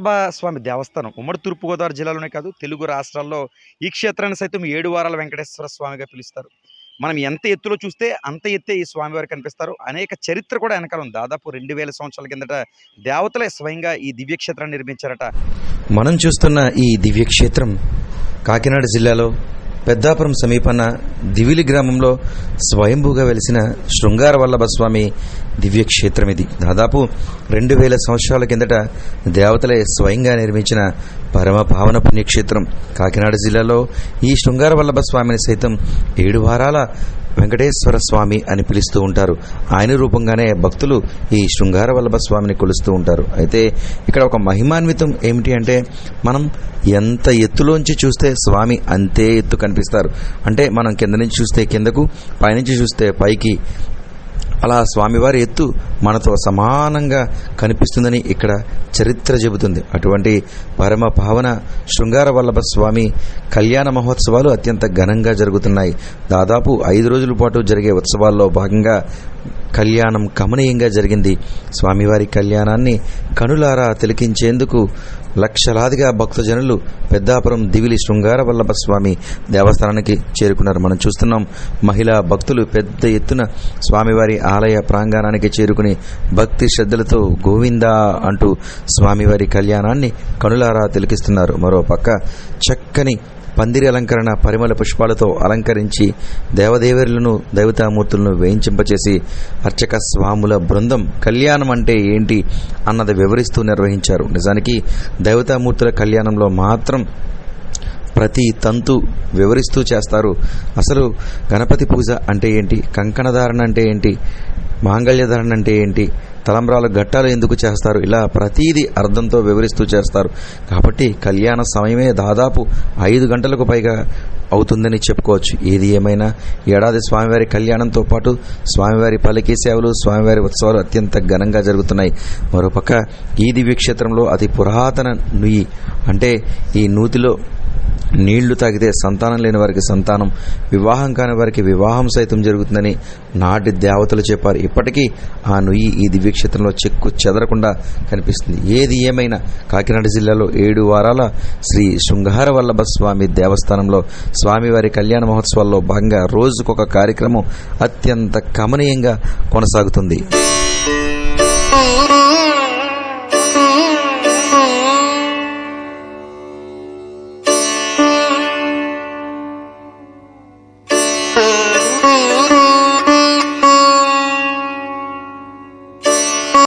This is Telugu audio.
వల్లభ స్వామి దేవస్థానం ఉమ్మడి తూర్పుగోదావరి జిల్లాలోనే కాదు, తెలుగు రాష్ట్రాల్లో ఈ క్షేత్రాన్ని సైతం 7 వారాల వెంకటేశ్వర స్వామిగా పిలుస్తారు. మనం ఎంత ఎత్తులో చూస్తే అంత ఎత్తే ఈ స్వామివారు కనిపిస్తారు. అనేక చరిత్ర కూడా వెనకాల ఉంది. దాదాపు 2000 సంవత్సరాల కిందట దేవతలే స్వయంగా ఈ దివ్యక్షేత్రాన్ని నిర్మించారట. మనం చూస్తున్న ఈ దివ్యక్షేత్రం కాకినాడ జిల్లాలో పెద్దాపురం సమీపాన దివిలి గ్రామంలో స్వయంభూగా వెలిసిన శృంగార వల్లభ స్వామి దివ్యక్షేత్రం ఇది. దాదాపు 2000 సంవత్సరాల కిందట దేవతలే స్వయంగా నిర్మించిన పరమ పావన పుణ్యక్షేత్రం. కాకినాడ జిల్లాలో ఈ శృంగార వల్లభ స్వామిని సైతం 7 వారాల వెంకటేశ్వర స్వామి అని పిలుస్తూ ఉంటారు. ఆయన రూపంగానే భక్తులు ఈ శృంగార వల్లభ స్వామిని కొలుస్తూ ఉంటారు. అయితే ఇక్కడ ఒక మహిమాన్వితం ఏమిటి అంటే, మనం ఎంత ఎత్తులోంచి చూస్తే స్వామి అంతే ఎత్తు కనిపిస్తారు. అంటే మనం కింద నుంచి చూస్తే కిందకు, పైనుంచి చూస్తే పైకి, అలా స్వామివారి ఎత్తు మనతో సమానంగా కనిపిస్తుందని ఇక్కడ చరిత్ర చెబుతుంది. అటువంటి పరమ భావన శృంగార వల్లభ స్వామి కళ్యాణ మహోత్సవాలు అత్యంత ఘనంగా జరుగుతున్నాయి. దాదాపు 5 రోజుల పాటు జరిగే ఉత్సవాల్లో భాగంగా కళ్యాణం కమనీయంగా జరిగింది. స్వామివారి కళ్యాణాన్ని కనులారా తిలకించేందుకు లక్షలాదిగా భక్తజనులు పెద్దాపురం దివిలి శృంగార వల్లభ స్వామి దేవస్థానానికి చేరుకున్నారు. మనం చూస్తున్నాం, మహిళా భక్తులు పెద్ద ఎత్తున స్వామివారి ఆలయ ప్రాంగణానికి చేరుకుని భక్తి శ్రద్ధలతో గోవిందా అంటూ స్వామివారి కళ్యాణాన్ని కనులారా తిలకిస్తున్నారు. మరోపక్క చక్కని పందిరి అలంకరణ పరిమళ పుష్పాలతో అలంకరించి దేవదేవరులను దేవతామూర్తులను వేయించింపచేసి అర్చక స్వాముల బృందం కళ్యాణం అంటే ఏంటి అన్నది వివరిస్తూ నిర్వహించారు. నిజానికి దేవతామూర్తుల కళ్యాణంలో మాత్రం ప్రతి తంతు వివరిస్తూ చేస్తారు. అసలు గణపతి పూజ అంటే ఏంటి, కంకణధారణ అంటే ఏంటి, మాంగళ్యధారణ అంటే ఏంటి, తలంబ్రాలు ఘట్టాలు ఎందుకు చేస్తారు, ఇలా ప్రతీది అర్థంతో వివరిస్తూ చేస్తారు. కాబట్టి కళ్యాణ సమయమే దాదాపు 5 గంటలకు పైగా అవుతుందని చెప్పుకోవచ్చు. ఏది ఏమైనా ఏడాది స్వామివారి కళ్యాణంతో పాటు స్వామివారి పల్లకీ సేవలు, స్వామివారి ఉత్సవాలు అత్యంత ఘనంగా జరుగుతున్నాయి. మరోపక్క ఈ దివ్యక్షేత్రంలో అతి పురాతన నుయ్యి, అంటే ఈ నూతిలో నీళ్లు తాగితే సంతానం లేని వారికి సంతానం, వివాహం కాని వారికి వివాహం సైతం జరుగుతుందని నాటి దేవతలు చెప్పారు. ఇప్పటికీ ఆ నుయ్యి ఈ దివ్యక్షేత్రంలో చెక్కు చెదరకుండా కనిపిస్తుంది. ఏది ఏమైనా కాకినాడ జిల్లాలో 7 వారాల శ్రీ శృంగార వల్లభ స్వామి దేవస్థానంలో స్వామివారి కళ్యాణ మహోత్సవాల్లో భాగంగా రోజుకొక కార్యక్రమం అత్యంత కమనీయంగా కొనసాగుతుంది.